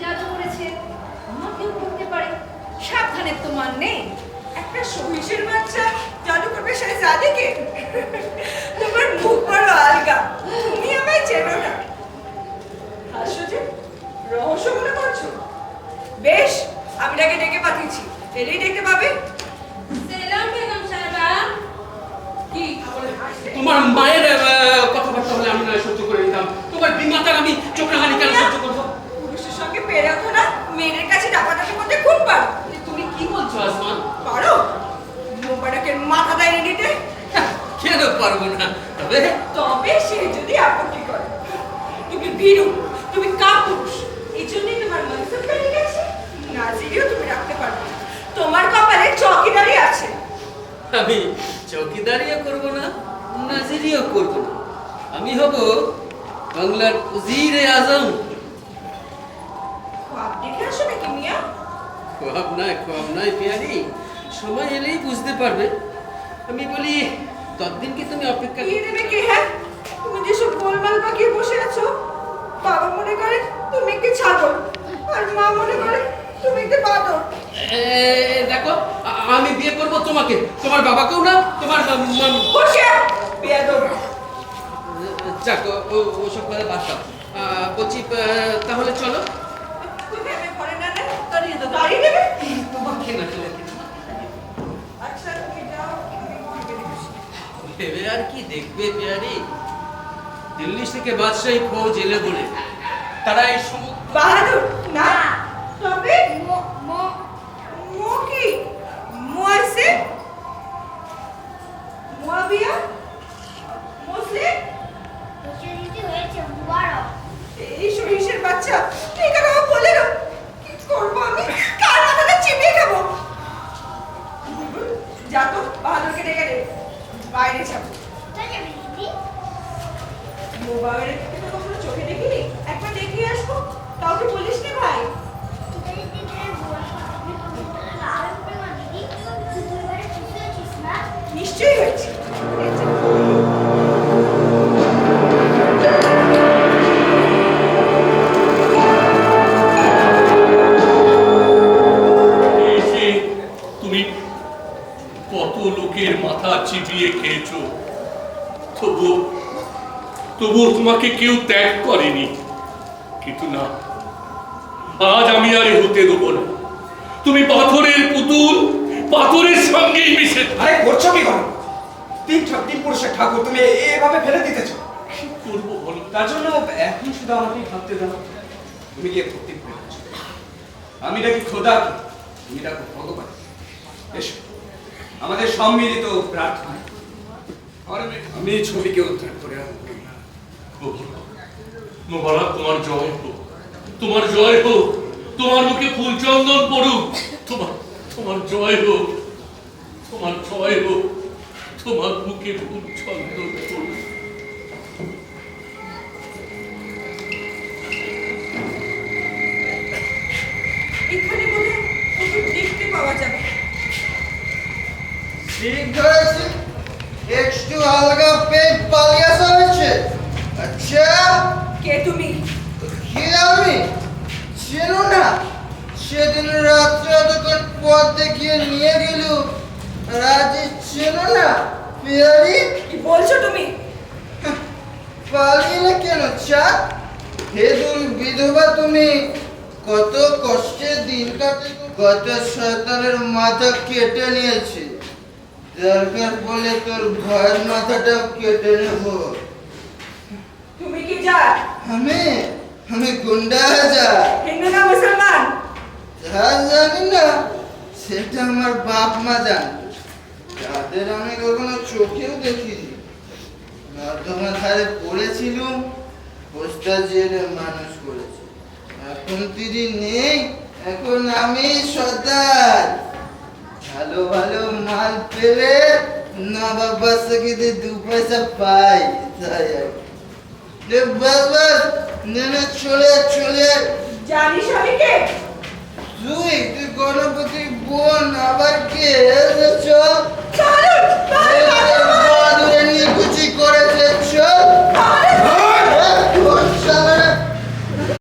জাদু করেছে, আমাকেও করতে পারে, সাবধানের তো মান নেই। একটা সহিসের বাচ্চা জাদু করবে সেই জাদিকে? তোমার মুখ বড় আলগা, তুমি আমায় চেনো না। হাসো যে, রহস্য মনে করছো? বেশ, আমি তাকে ডেকে পাঠিয়েছি, এলেই দেখতে পাবে। সেলাম বেগম সাহেবা। কি তোমার মায়ের কথাবার্তা হলে আমি না সহ্য করে নিতাম, তোমার বিমাতার আমি চোখের হানি কেন সহ্য করবো? পুরুষের সঙ্গে পেরে ওঠো না, মেয়েদের কাছে ডাকাডাকি করতে খুব পারো। তুমি কি বলছো আসমান? পারো মোবারকের মাথা দাইয়ে দিতে? কেন পারবো না? তবে তবে সে যদি আপত্তি করে। তুমি ভীরু, তুমি কাপুরুষ, এই জন্যই তোমার মনসুখ বেরিয়ে গেছে। নাজিরিও তুমি রাখতে পারবে না, তোমার কপালে চকিদারি আছে। আমি চৌকিদারিও করব না, নাজিরিও করব না, আমি হব বাংলার উজিরে আজম। খাপ দেখে আসো নাকি মিয়া? খোয়াব নয় পেয়ারি, সময় এলেই বুঝতে পারবে। আমি বলি ততদিন কি তুমি অপেক্ষা বিয়ে দেবে কে? হ্যাঁ, তুমি যেসব গোলমাল পাকিয়ে বসে আছো, বাবা মনে করে তুমি একটি ছাগল, আর মা মনে করে তুমি একটি বাদর। দেখো, আমি বিয়ে করব তোমাকে, তোমার বাবাকেও না, তোমার বসে বেয়াদব। যাক, ওসব করে বাসা বলছি, তাহলে চলো। তুমি আমি ঘরে না নেন, দাঁড়িয়ে দাও, গাড়ি দেবে? তোমাকে না, তোমাকে না। আচ্ছা তুমি যাও, আমি ঘরে দেখছি। ভেবে আর কি দেখবে পেয়ারি? দিল্লি থেকে বাদশাহী ফৌজ এলে বলে তারা এই সমুদ্র বাহাদুর না, তবে মো কি মুয়াসে মুয়াবিয়া মুসলিম এই সহিসের বাচ্চা এই কথা বলে না। কি করবো আমি? কার মাথাটা চিবিয়ে খাবো? যা তো, বাহাদুরকে ডেকে দে, বাইরে যাবো। মোবাইলের থেকে তো কখনো চোখে দেখিনি, একবার দেখে আসবো। কাউকে বলিস নি ভাই? নিশ্চয়ই হয়েছে। এসে তুমি কত লোকের মাথা চিবিয়ে খেয়েছো, তবুও তোমাকে কেউ ত্যাগ করেনি। কিন্তু না, আজ আমি আর হতে দেবো না। তুমি পাথরের পুতুল, পাথরের সঙ্গেই মিশে। আরে করছো কি করো? তিন পুরুষের ঠাকুর তুমি এভাবে ফেলে দিতেছ। কি করবো বলো? তার জন্য এখন শুধু আমাকে ভাবতে দাও, তুমি গিয়ে ভক্তি করে আছো। আমি ডাকি খোদা, তুমি ডাকো ভগবান। এসো আমাদের সম্মিলিত প্রার্থনা। আমি এই ছবিকে উদ্ধার করে আনবো। মোবারক, তোমার জয় হোক, তোমার জয় হোক, তোমার মুখে ফুল চন্দন পড়ুক, তোমার জয় হোক, তোমার জয় হোক, তোমার মুখে ফুল চন্দন পড়ুক। এখানে বোধহয় ওকে দেখতে পাওয়া যাবে। ঠিক ধরেছি, একটু হালকা পেট পালিয়ে হয়েছে। আচ্ছা, কে তুমি? কি আমি চেনো না? সেদিন রাত্রে যখন পথ দেখিয়ে নিয়ে গেল, রাজি চেনো না পেয়ারি? কি বলছো তুমি? পালিয়ে কেন চা? হেদুল বিধবা তুমি, কত কষ্টে দিন কাটে। কত শয়তানের মাথা কেটে নিয়েছে, দরকার বলে তোর ভয়ের মাথাটাও কেটে নেব। তুমি কি যা? আমি গুন্ডা যা। হিন্দু না মুসলমান? যা জানি না, সেটা আমার বাপ মা জানে, যাদের আমি কখনো চোখেও দেখিনি। নর্দমার ধারে পড়েছিলুম, পোস্টা জেলে মানুষ করেছে। এখন তিনি নেই, এখন আমি সর্দার। ভালো ভালো মাল পেলে নবাব বাদশাকে 2 পয়সা পাই, তাই আর কি। বাস নেমে চলে। জানিস আমি কে? তুই গণপতি বোন, আবার কে? চল,